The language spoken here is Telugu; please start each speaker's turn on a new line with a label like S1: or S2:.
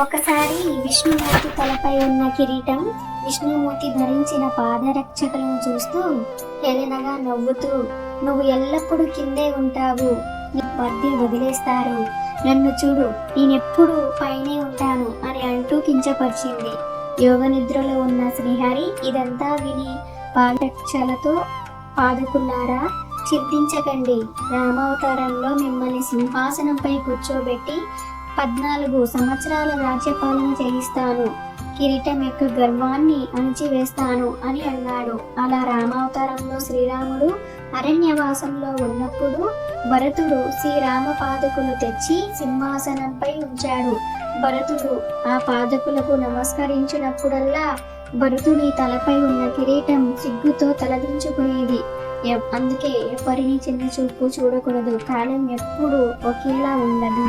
S1: ఒకసారి విష్ణుమూర్తి తలపై ఉన్న కిరీటం, విష్ణుమూర్తి ధరించిన పాదరక్షకులను చూస్తూ హేళనగా నవ్వుతూ, నువ్వు ఎల్లప్పుడూ కిందే ఉంటావు, నీ మధ్య వదిలేస్తారు, నన్ను చూడు, నేనెప్పుడు పైనే ఉంటాను అని అంటూ కించపరిచింది. యోగ నిద్రలో ఉన్న శ్రీహరి ఇదంతా విని, పాదరక్షలతో పాదకులారా, చింతించకండి, రామావతారంలో మిమ్మల్ని సింహాసనంపై కూర్చోబెట్టి 14 సంవత్సరాల రాజ్యపాలన చేయిస్తాను, కిరీటం యొక్క గర్వాన్ని అణిచివేస్తాను అని అన్నాడు. అలా రామావతారంలో శ్రీరాముడు అరణ్యవాసంలో ఉన్నప్పుడు భరతుడు శ్రీరామ పాదకులు తెచ్చి సింహాసనంపై ఉంచాడు. భరతుడు ఆ పాదకులకు నమస్కరించినప్పుడల్లా భరతుడి తలపై ఉన్న కిరీటం సిగ్గుతో తలదించుకునేది. అందుకే ఎవరిని చిన్న చూపు చూడకూడదు, కాలం ఎప్పుడూ ఒకేలా ఉండదు.